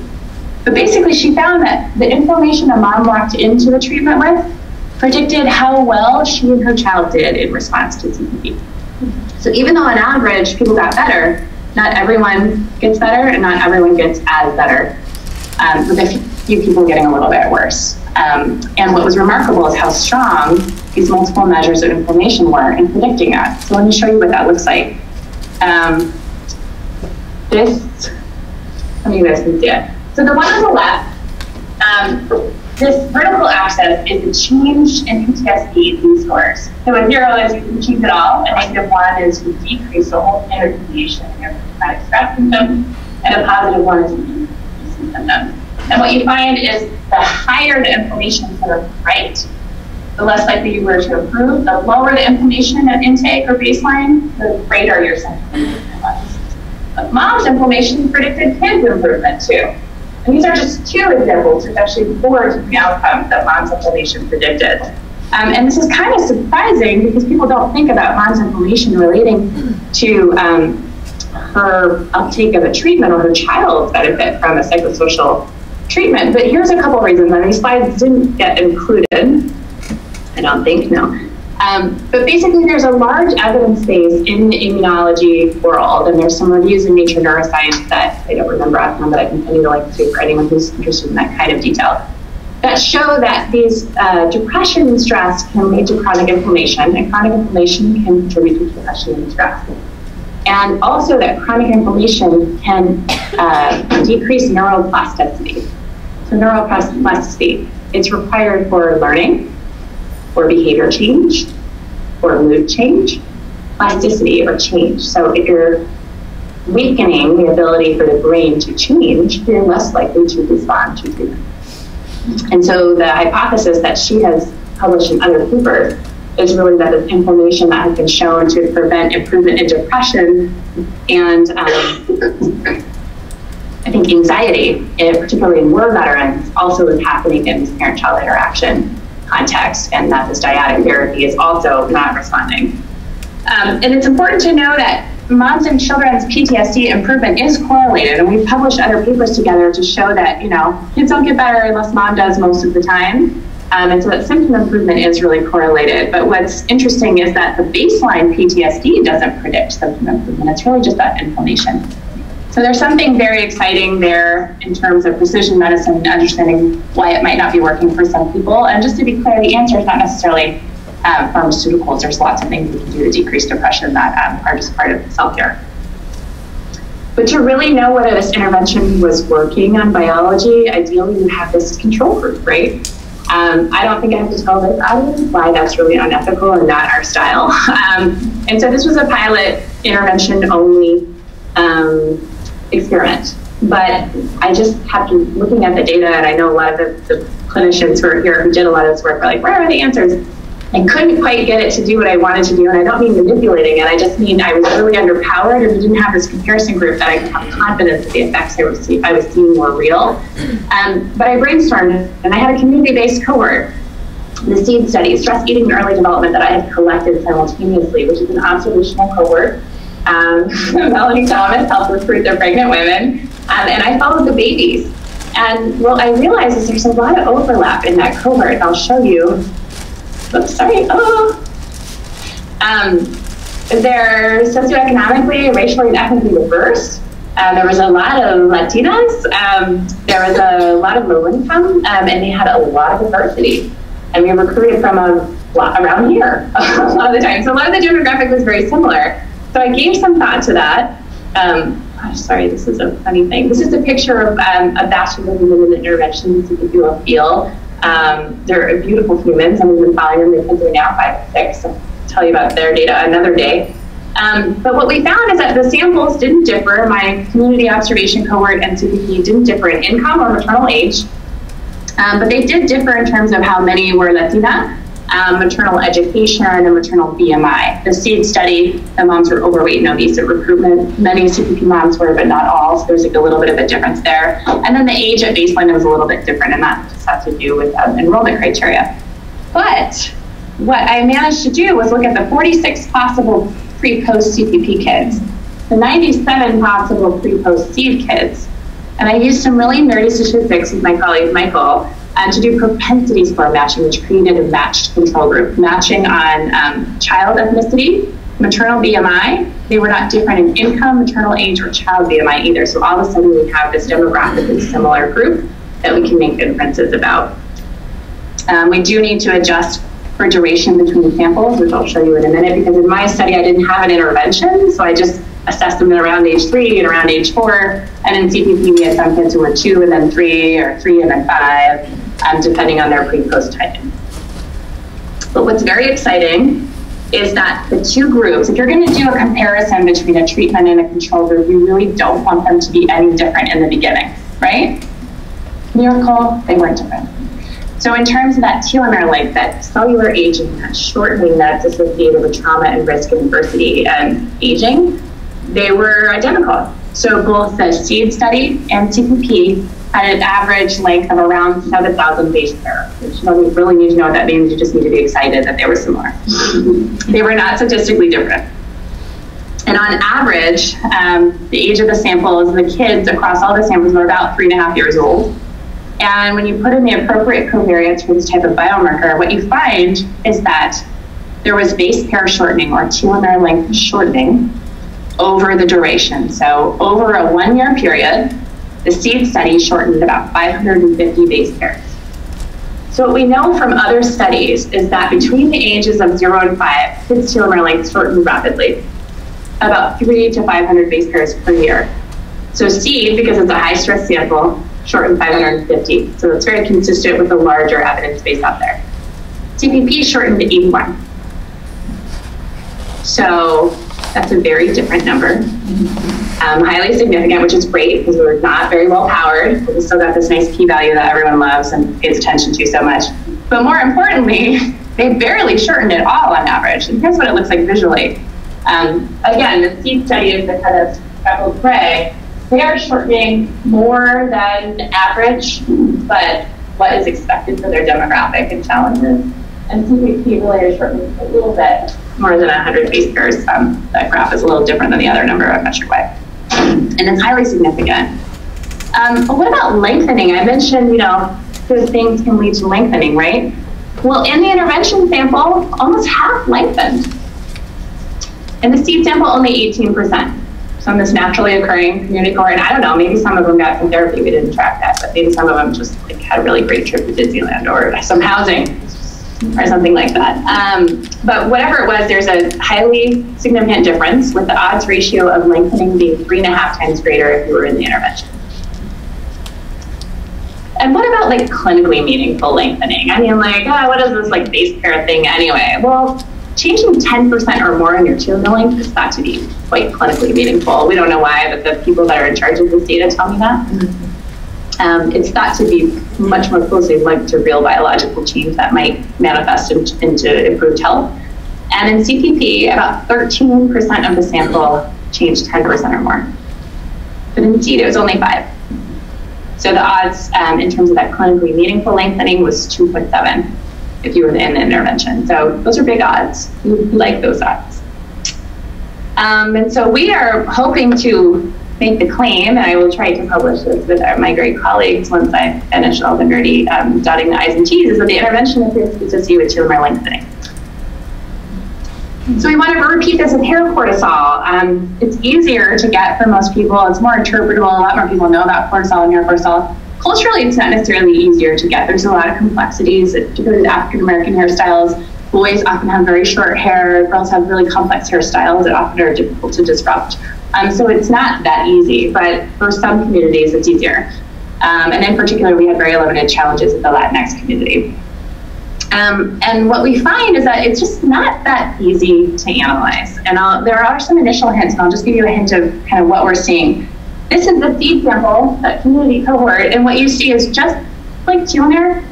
But basically, she found that the inflammation a mom walked into the treatment with predicted how well she and her child did in response to CPP. So even though on average people got better, not everyone gets better and not everyone gets as better, with a few people getting a little bit worse. And what was remarkable is how strong these multiple measures of inflammation were in predicting that. So let me show you what that looks like. Some of you guys can see it. So the one on the left, this vertical axis is the change in PTSD Z-scores. So a 0 is you can achieve it all, a -1 is you decrease the whole standard deviation in your traumatic stress symptoms, and a +1 is you decrease the symptoms. And what you find is the higher the inflammation to the right, the less likely you were to improve. The lower the inflammation at intake or baseline, the greater your symptom improvement was. But mom's inflammation predicted kids' improvement too. And these are just 2 examples. There's actually 4 different outcomes that mom's inflammation predicted. And this is kind of surprising because people don't think about mom's inflammation relating to her uptake of a treatment or her child's benefit from a psychosocial treatment. But here's a couple reasons, and these slides didn't get included. I don't think, no. But basically, there's a large evidence base in the immunology world, and there's some reviews in Nature Neuroscience that I don't remember offhand, but I can send you the link to for anyone who's interested in that kind of detail, that show that these depression and stress can lead to chronic inflammation, and chronic inflammation can contribute to depression and stress. And also that chronic inflammation can decrease neuroplasticity. So neuroplasticity, it's required for learning, or behavior change, or mood change, plasticity or change. So if you're weakening the ability for the brain to change, you're less likely to respond to treatment. And so the hypothesis that she has published in other papers is really that the inflammation that has been shown to prevent improvement in depression and I think anxiety, particularly in war veterans, also is happening in this parent-child interaction context, and that this dyadic therapy is also not responding. And it's important to know that moms and children's PTSD improvement is correlated, and we've published other papers together to show that, kids don't get better unless mom does most of the time. And so that symptom improvement is really correlated. But what's interesting is that the baseline PTSD doesn't predict symptom improvement. It's really just that inflammation. So there's something very exciting there in terms of precision medicine and understanding why it might not be working for some people. And just to be clear, the answer is not necessarily pharmaceuticals. There's lots of things we can do to decrease depression that are just part of self-care. But to really know whether this intervention was working on biology, ideally you have this control group, right? I don't think I have to tell this audience why that's really unethical and not our style. And so this was a pilot intervention only experiment. But I just have to, looking at the data, and I know a lot of the clinicians who are here who did a lot of this work are like, where are the answers? I couldn't quite get it to do what I wanted to do, and I don't mean manipulating it. I just mean I was really underpowered, and we didn't have this comparison group that I could have confidence that the effects I was seeing were real. But I brainstormed, and I had a community-based cohort, the SEED study, stress eating and early development, that I had collected simultaneously, which is an observational cohort. Melanie Thomas helped recruit the pregnant women. And I followed the babies. And what I realized is there's a lot of overlap in that cohort. And I'll show you. Oops, sorry. Oh. They're socioeconomically, racially, and ethnically diverse. There was a lot of Latinas. There was a lot of low income, and they had a lot of diversity. And we recruited from a lot around here a lot of the time. So a lot of the demographic was very similar. So I gave some thought to that. Gosh, sorry, this is a funny thing. This is a picture of a bachelor of women in intervention, so you can do a feel. They're beautiful humans, and we've been following them. They're now 5 and 6. I'll tell you about their data another day. But what we found is that the samples didn't differ. My community observation cohort and CPP didn't differ in income or maternal age. But they did differ in terms of how many were Latina, maternal education, and maternal BMI. The SEED study, the moms were overweight and obese at recruitment. Many CPP moms were, but not all, so there's like a little bit of a difference there. And then the age at baseline was a little bit different, and that just had to do with enrollment criteria. But what I managed to do was look at the 46 possible pre-post CPP kids, the 97 possible pre-post SEED kids, and I used some really nerdy statistics with my colleague Michael to do propensity score matching, which created a matched control group, matching on child ethnicity, maternal BMI. They were not different in income, maternal age, or child BMI either. So all of a sudden we have this demographically similar group that we can make inferences about. We do need to adjust for duration between samples, which I'll show you in a minute, because in my study I didn't have an intervention, so I just assessed them at around age 3 and around age 4, and in CPP we had some kids who were 2 and then 3, or 3 and then 5, depending on their pre-post typing. But what's very exciting is that the two groups, if you're going to do a comparison between a treatment and a control group, you really don't want them to be any different in the beginning, right? Miracle, they weren't different. So in terms of that telomere length, that cellular aging, that shortening that's associated with trauma and risk and diversity and aging, they were identical. So both the SEED study and CPP had an average length of around 7,000 base pairs, which you don't really need to know what that means. You just need to be excited that they were similar. They were not statistically different. And on average, the age of the samples, the kids across all the samples were about 3.5 years old. And when you put in the appropriate covariance for this type of biomarker, what you find is that there was base pair shortening, or telomere length shortening, over the duration. So over a 1-year period, the SEED study shortened about 550 base pairs. So what we know from other studies is that between the ages of 0 and 5, kids' telomere length shortened rapidly, about 300 to 500 base pairs per year. So SEED, because it's a high-stress sample, shortened 550. So it's very consistent with the larger evidence base out there. CPP shortened to 81. So that's a very different number. Highly significant, which is great because we're not very well powered, but we still got this nice p-value that everyone loves and pays attention to so much. But more importantly, they barely shortened at all on average. And here's what it looks like visually. Again, the SEED study is the kind of speckled gray. They are shortening more than average, but what is expected for their demographic and challenges. And CPP really is shortening a little bit more than 100 base pairs. That graph is a little different than the other number, I'm not sure why. And it's highly significant. But what about lengthening? I mentioned, those things can lead to lengthening, right? Well, in the intervention sample, almost half lengthened. In the SEED sample, only 18%. So in this naturally occurring community cohort, and I don't know, maybe some of them got some therapy, we didn't track that, but maybe some of them just had a really great trip to Disneyland or some housing or something like that. But whatever it was, there's a highly significant difference with the odds ratio of lengthening being 3.5 times greater if you were in the intervention. And what about clinically meaningful lengthening? I mean, what is this base pair thing anyway? Well, changing 10% or more in your telomere length is thought to be quite clinically meaningful. We don't know why, but the people that are in charge of this data tell me that. It's thought to be much more closely linked to real biological change that might manifest into improved health. And in CPP, about 13% of the sample changed 10% or more. But in SEED, it was only 5. So the odds in terms of that clinically meaningful lengthening was 2.7 if you were in the intervention. So those are big odds. We like those odds. And so we are hoping to make the claim, and I will try to publish this with my great colleagues once I finish all the nerdy dotting the I's and T's, is that the intervention appears to be associated with telomere lengthening. So we want to repeat this with hair cortisol. It's easier to get for most people. It's more interpretable. A lot more people know about cortisol and hair cortisol. Culturally, it's not necessarily easier to get. There's a lot of complexities, particularly with African-American hairstyles. Boys often have very short hair. Girls have really complex hairstyles that often are difficult to disrupt. So it's not that easy, but for some communities, it's easier. And in particular, we have very limited challenges with the Latinx community. And what we find is that it's just not that easy to analyze. And there are some initial hints, and I'll just give you a hint of kind of what we're seeing. This is the seed sample, that community cohort, and what you see is just like telomere,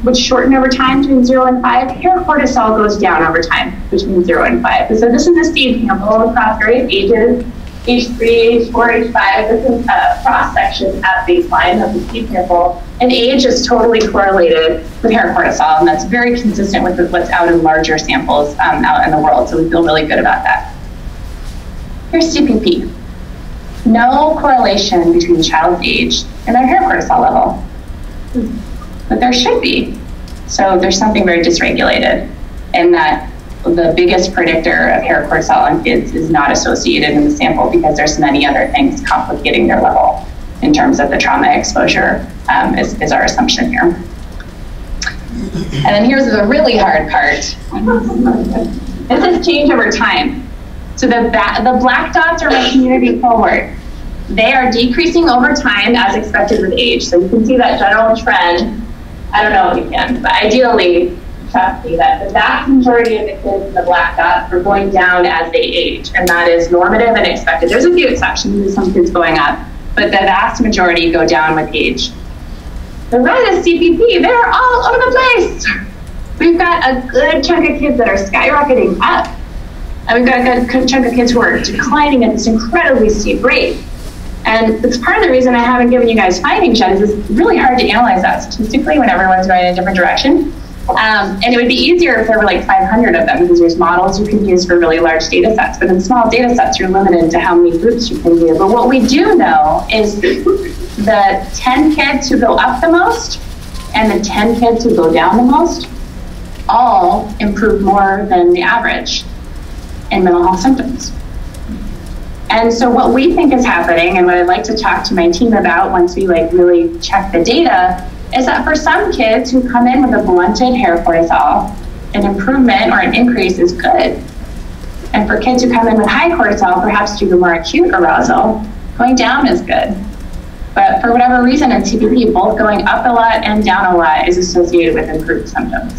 which shorten over time between 0 and 5. Hair cortisol goes down over time between 0 and 5. And so this is the seed sample across various ages, age 3, age 4, age 5. This is a cross-section at baseline of the seed sample. And age is totally correlated with hair cortisol, and that's very consistent with what's out in larger samples out in the world, so we feel really good about that. Here's CPP. No correlation between the child's age and their hair cortisol level. But there should be. So there's something very dysregulated in that the biggest predictor of hair cortisol in kids is not associated in the sample because there's many other things complicating their level in terms of the trauma exposure is our assumption here. And then here's the really hard part. This is change over time. So the black dots are my community cohort. They are decreasing over time as expected with age. So you can see that general trend. I don't know if you can, but ideally, trust me that the vast majority of the kids in the black dots are going down as they age, and that is normative and expected. There's a few exceptions, there's some kids going up, but the vast majority go down with age. The red is CPP, they're all over the place. We've got a good chunk of kids that are skyrocketing up, and we've got a good chunk of kids who are declining at this incredibly steep rate. And it's part of the reason I haven't given you guys findings yet is it's really hard to analyze that statistically when everyone's going in a different direction. And it would be easier if there were like 500 of them because there's models you can use for really large data sets. But in small data sets, you're limited to how many groups you can do. But what we do know is the 10 kids who go up the most and the 10 kids who go down the most all improve more than the average in mental health symptoms. And so what we think is happening, and what I'd like to talk to my team about once we really check the data, is that for some kids who come in with a blunted hair cortisol, an improvement or an increase is good. And for kids who come in with high cortisol, perhaps due to more acute arousal, going down is good. But for whatever reason in CPP, both going up a lot and down a lot is associated with improved symptoms.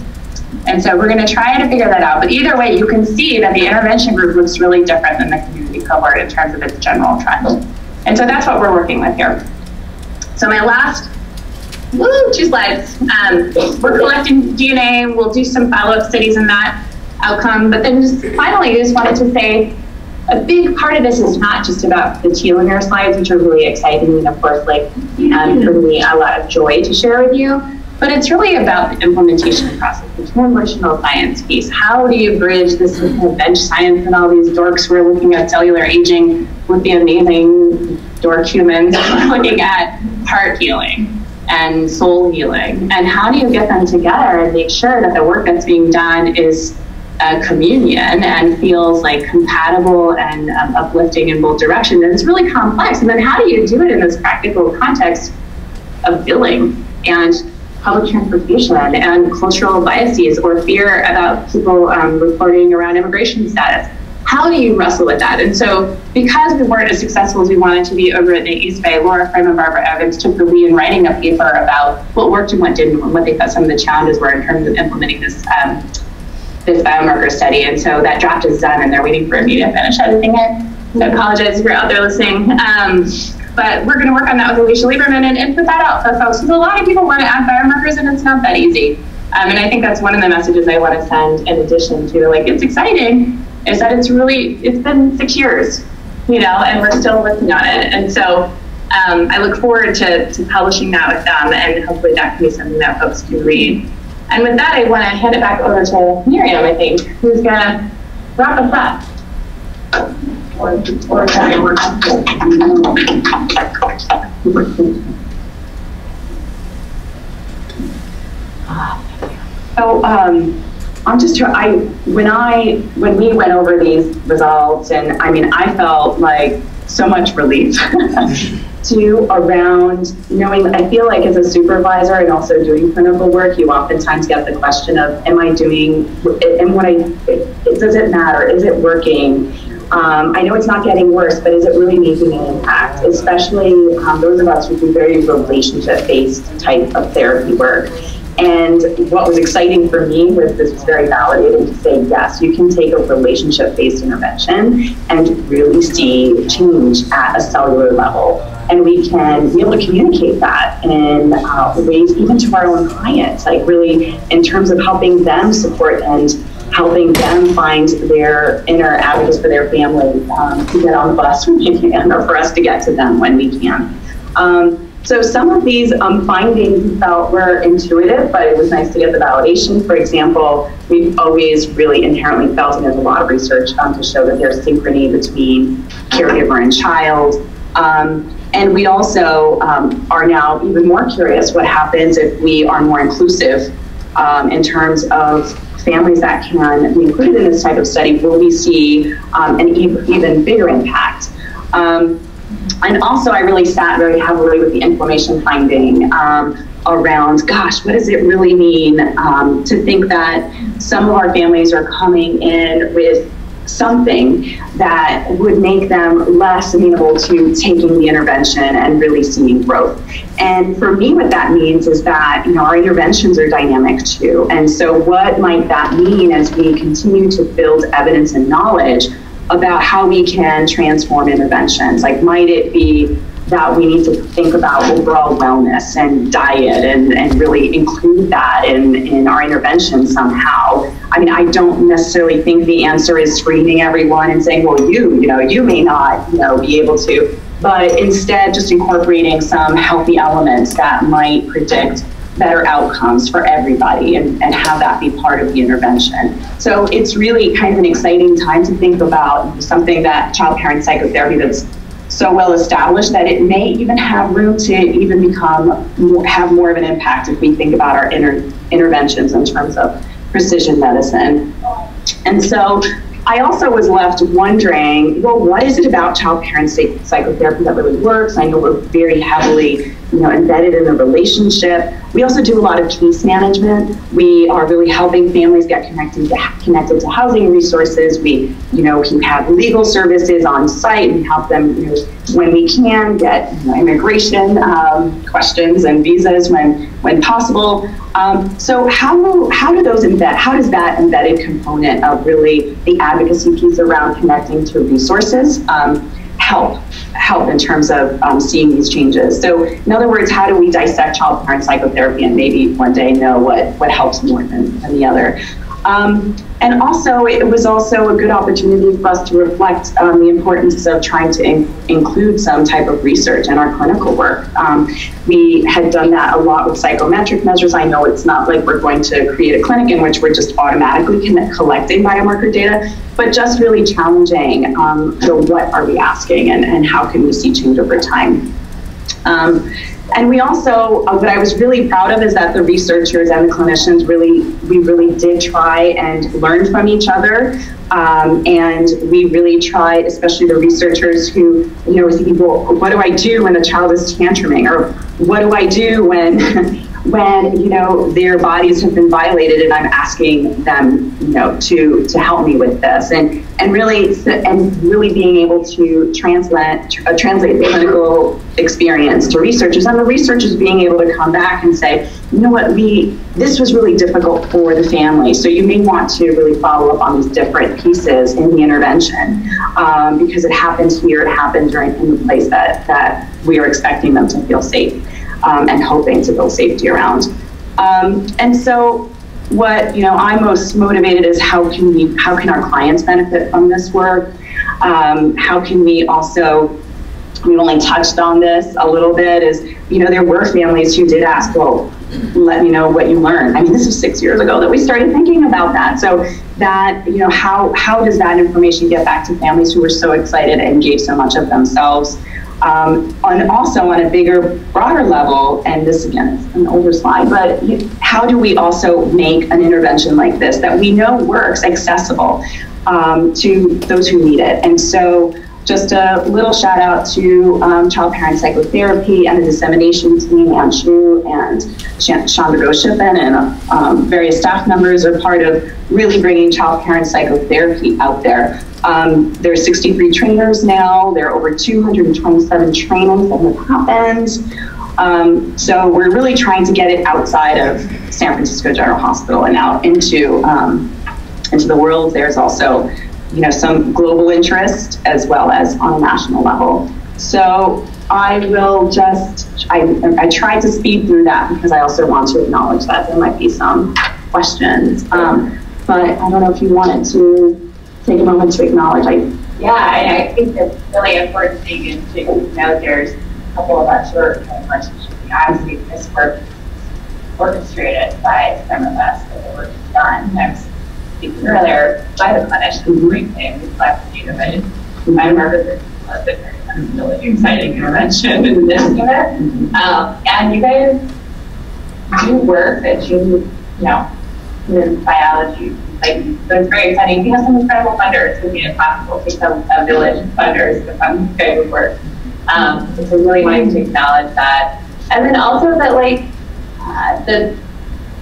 And so we're going to try to figure that out. But either way, you can see that the intervention group looks really different than the community cohort in terms of its general trend. And so that's what we're working with here. So my last 2 slides. We're collecting DNA. We'll do some follow-up studies in that outcome. But then just finally, I just wanted to say a big part of this is not just about the telomere slides, which are really exciting and of course bring me a lot of joy to share with you. But it's really about the implementation process, the translational science piece. How do you bridge this bench science and all these dorks who are looking at cellular aging with the amazing dork humans looking at heart healing and soul healing? And how do you get them together and make sure that the work that's being done is a communion and feels like compatible and uplifting in both directions? And it's really complex. And then how do you do it in this practical context of billing and public transportation and cultural biases or fear about people reporting around immigration status? How do you wrestle with that? And so because we weren't as successful as we wanted to be over at the East Bay, Laura Frame and Barbara Evans took the lead in writing a paper about what worked and what didn't and what they thought some of the challenges were in terms of implementing this this biomarker study. And so that draft is done and they're waiting for me to finish editing it. So I apologize if you're out there listening. But we're going to work on that with Alicia Lieberman and put that out for folks. Because a lot of people want to add biomarkers and it's not that easy. And I think that's one of the messages I want to send in addition to, like, it's exciting, is that it's been 6 years, and we're still working on it. And so I look forward to publishing that with them, and hopefully that can be something that folks can read. And with that, I want to hand it back over to Miriam, I think, who's going to wrap us up. or that you're working? So I'm just when we went over these results, and I mean, I felt like so much relief to around knowing. I feel like as a supervisor and also doing clinical work, you oftentimes get the question of, am I doing, and does it matter? Is it working? I know it's not getting worse, but is it really making an impact? Especially those of us who do very relationship-based type of therapy work. And what was exciting for me was this was very validating to say, yes, you can take a relationship-based intervention and really see change at a cellular level. And we can be able to communicate that in ways even to our own clients, like really in terms of helping them support and helping them find their inner advocates for their family to get on the bus when they can, or for us to get to them when we can. So some of these findings we felt were intuitive, but it was nice to get the validation. For example, we've always really inherently felt, and there's a lot of research to show that there's synchrony between caregiver and child. And we also are now even more curious what happens if we are more inclusive in terms of families that can be included in this type of study. Will we see an even bigger impact? And also, I really sat very heavily with the inflammation finding around, gosh, what does it really mean to think that some of our families are coming in with something that would make them less amenable to taking the intervention and really seeing growth. And for me, what that means is that, you know, our interventions are dynamic too. And so what might that mean as we continue to build evidence and knowledge about how we can transform interventions? Like, might it be that we need to think about overall wellness and diet and really include that in our intervention somehow? I mean, I don't necessarily think the answer is screening everyone and saying, well, you may not, be able to, but instead just incorporating some healthy elements that might predict better outcomes for everybody and have that be part of the intervention. So it's really kind of an exciting time to think about something that child-parent psychotherapy that's so well established that it may even have room to even have more of an impact if we think about our interventions in terms of precision medicine. And so I also was left wondering, well, what is it about child-parent psychotherapy that really works? I know we're very heavily embedded in the relationship. We also do a lot of case management. We are really helping families get connected to housing resources. We have legal services on site and help them, when we can, get immigration questions and visas when possible. So how does that embedded component of really the advocacy piece around connecting to resources help in terms of seeing these changes? So in other words, how do we dissect child-parent psychotherapy and maybe one day know what helps more than the other? And also, it was also a good opportunity for us to reflect on the importance of trying to include some type of research in our clinical work. We had done that a lot with psychometric measures. I know it's not like we're going to create a clinic in which we're just automatically collecting biomarker data, but just really challenging what are we asking and how can we see change over time. And we also, what I was really proud of is that the researchers and the clinicians we really did try and learn from each other. And we really tried, especially the researchers who, were thinking, well, what do I do when the child is tantruming? Or what do I do when their bodies have been violated and I'm asking them, to help me with this? And really being able to translate the clinical experience to researchers, and the researchers being able to come back and say, this was really difficult for the family, so you may want to really follow up on these different pieces in the intervention, because it happened here, it happened in the place that we are expecting them to feel safe and hoping to build safety around. And so what I'm most motivated is how can our clients benefit from this work? How can we also we've only touched on this a little bit, is, there were families who did ask, well, let me know what you learned. I mean, this was 6 years ago that we started thinking about that. So that, how does that information get back to families who were so excited and gave so much of themselves? And also on a bigger, broader level, and this again is an older slide, but how do we also make an intervention like this that we know works accessible to those who need it? And so just a little shout out to child-parent psychotherapy and the dissemination team, Anshu and Chandra Shippen, and various staff members are part of really bringing child-parent psychotherapy out there. There are 63 trainers now. There are over 227 trainings that have happened. So we're really trying to get it outside of San Francisco General Hospital and out into the world. There's also some global interest as well as on a national level. So I will I tried to speed through that because I also want to acknowledge that there might be some questions. But I don't know if you wanted to take a moment to acknowledge. I think the really important thing is to know there's a couple of us who are obviously this work orchestrated by some of us, but the work is done. I was speaking earlier by the clinicians, briefly, we collected data, but biomarkers are a really exciting intervention in this unit. And you guys do work that in biology. So it's very exciting. We have some incredible funders. It would be impossible to take a village of funders to fund this kind of work. So really wanting to acknowledge that. And then also that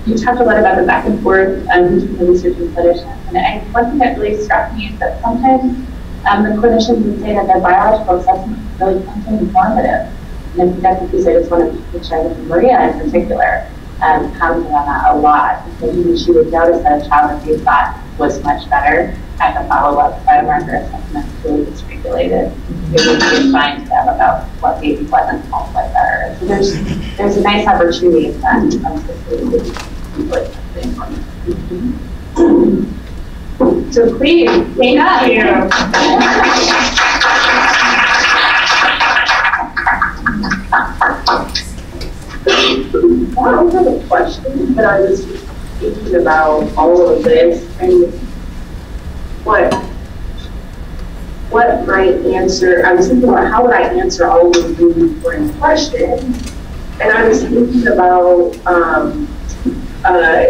you talked a lot about the back and forth between the research and clinicians. And one thing that really struck me is that sometimes the clinicians would say that their biological assessment is really something informative. And I think that's a piece I just wanted to share with Maria in particular. Commented on that a lot, because she would notice that a child that they thought was much better at the follow-up biomarker assessment really dysregulated. They would be inclined to them about what maybe wasn't quite better. So there's a nice opportunity then so please, thank you. I have a question, but I was thinking about all of this and what might answer. I was thinking about how would I answer all of these important questions, and I was thinking about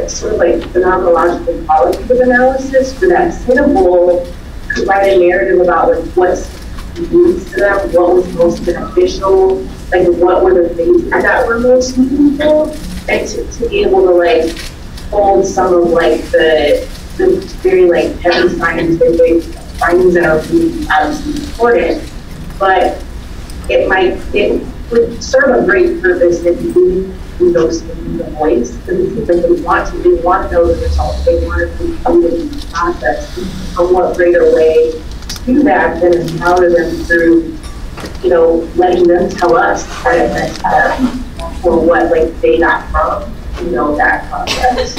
sort of like phenomenological qualitative analysis for that syllable could write a narrative about like what's unique to them, what was most beneficial, like what were the things that were most meaningful, and to be able to like hold some of like the very like heavy scientific findings that are really important, but it would serve a great purpose if you do those things in the voice, because they want to know the results, they want to be in the process. And what greater way to do that than empower them through, letting them tell us for what like they got from, that process.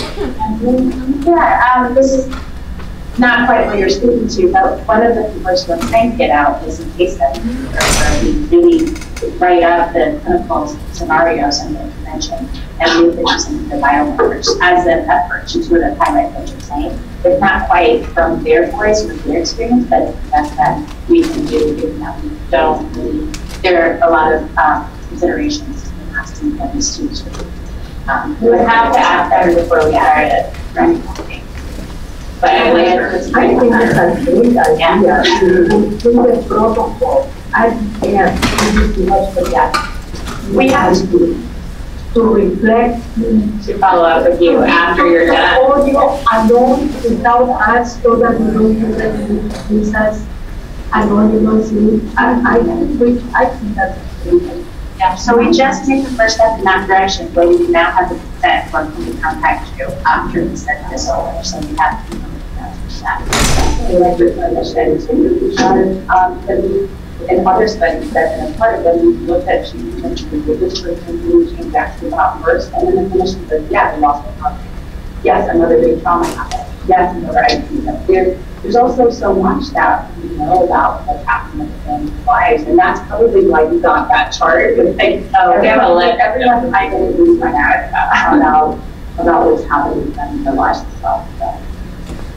Yeah, this is not quite what you're speaking to, but one of the things we're trying to get out is a case study where we really write up the clinical scenarios and the intervention and move into the biomarkers as an effort to sort of highlight what you're saying. It's not quite from their voice or their experience, but that's that we can do given that we don't really, there are a lot of considerations in asking that these students we would have to ask them before we started recognizing. But I think that's a great idea to do the protocol. I can't do too much, but yeah, we have to reflect, to follow up with you after you're done. Audio alone without us, so that we don't do that research anonymously. I think that's a great idea. Yeah, so we just take the first step in that direction, but we do now have the consent for when we contact you after we send this over, so we have to like with understanding, so we started in other studies that as part of them, we looked at change and this person change actually about first, and then the clinician said, yeah, we lost the contact. Yes, another big trauma happened. yes, in the right season. There's also so much that we know about what's happening in families' lives, and that's probably why you got that chart. With everyone kind of lose my narrative about what's happening in their lives as well. So.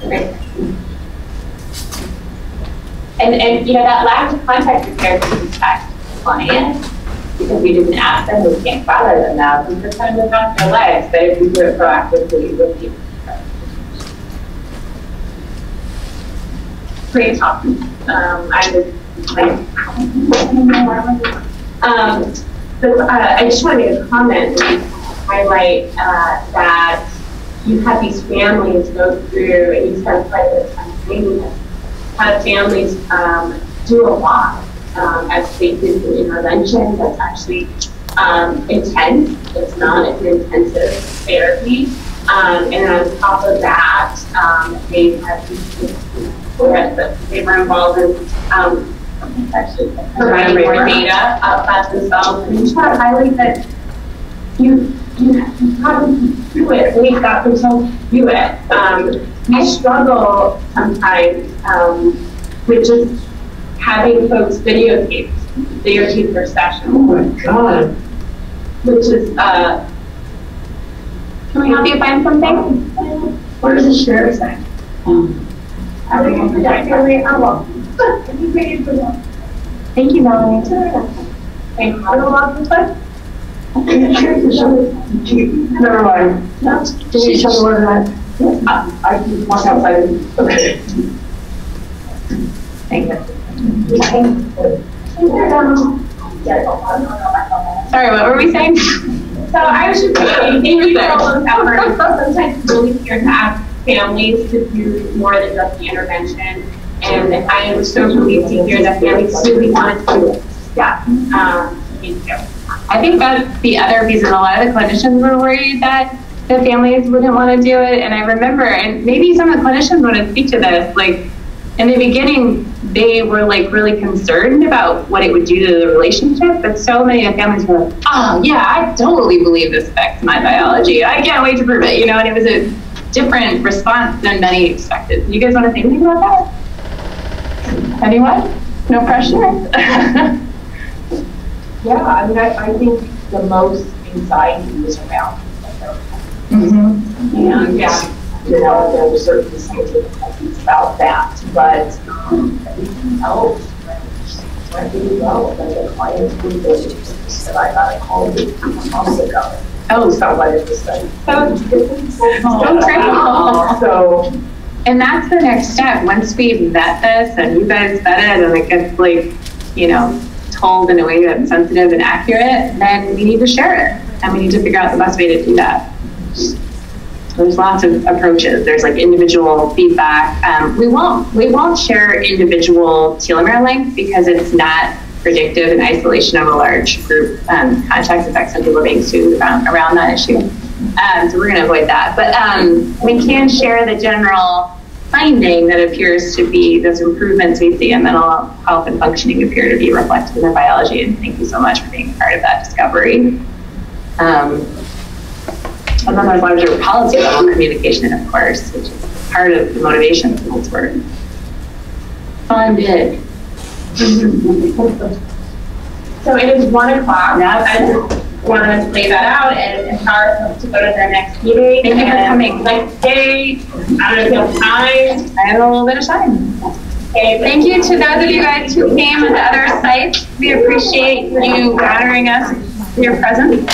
Okay. And you know, that lack of contact compared to impact clients, because we didn't ask them, we can't bother them now, because they're trying to live out their lives, but if we do it proactively with people. Great talk. I just want to make a comment and highlight that you have these families go through, and you spend quite a bit of time training them. How families do a lot as they do the intervention that's actually intense. It's not an intensive therapy. And on top of that, they have they were involved in providing more data about themselves. And you just want to highlight that you probably do it. We've got themselves to do it. We struggle sometimes with just having folks videotape their session. Oh my God. Which is, can we help you find something? Where does the share say? Thank you, Melanie. Thank you. Never mind. Did you tell me where that? I can walk outside. Okay. Thank you. Sorry, what were we saying? So I was just saying, thank you for all those efforts. Sometimes it's really here to ask families to do more than just the intervention. And I was so relieved to hear that families really wanted to do it. Yeah. Thank you. I think that's the other piece, and a lot of the clinicians were worried that the families wouldn't want to do it. And I remember, and maybe some of the clinicians want to speak to this, like in the beginning, they were like really concerned about what it would do to the relationship, but so many of the families were like, oh yeah, I totally believe this affects my biology. I can't wait to prove it, you know, and it was a different response than many expected. You guys want to say anything about that? Anyone? No pressure? Yeah, I mean, I think the most anxiety was around and you know, there were certainly some difficulties about that, but everything else went really well. And the clients were really interested. I got a call 2 months ago. Oh, somebody was saying, so, and that's the next step. Once we vet this and you guys vet it and it gets like, you know, told in a way that's sensitive and accurate, then we need to share it. And we need to figure out the best way to do that. There's lots of approaches. There's like individual feedback. We won't share individual telomere length because it's not predictive in isolation of a large group context effects of people being sued around that issue. So we're going to avoid that. But we can share the general finding that appears to be those improvements we see in mental health and functioning appear to be reflected in their biology. And thank you so much for being part of that discovery. And then there's larger policy level communication, of course, which is part of the motivation for this work. Funded. So it is 1 o'clock. I just wanted to lay that out and empower folks to go to their next meeting. Thank you for coming. Next day, I don't know if you have time. I have a little bit of time. Okay, thank you to those of you guys who came to other sites. We appreciate you honoring us with your presence.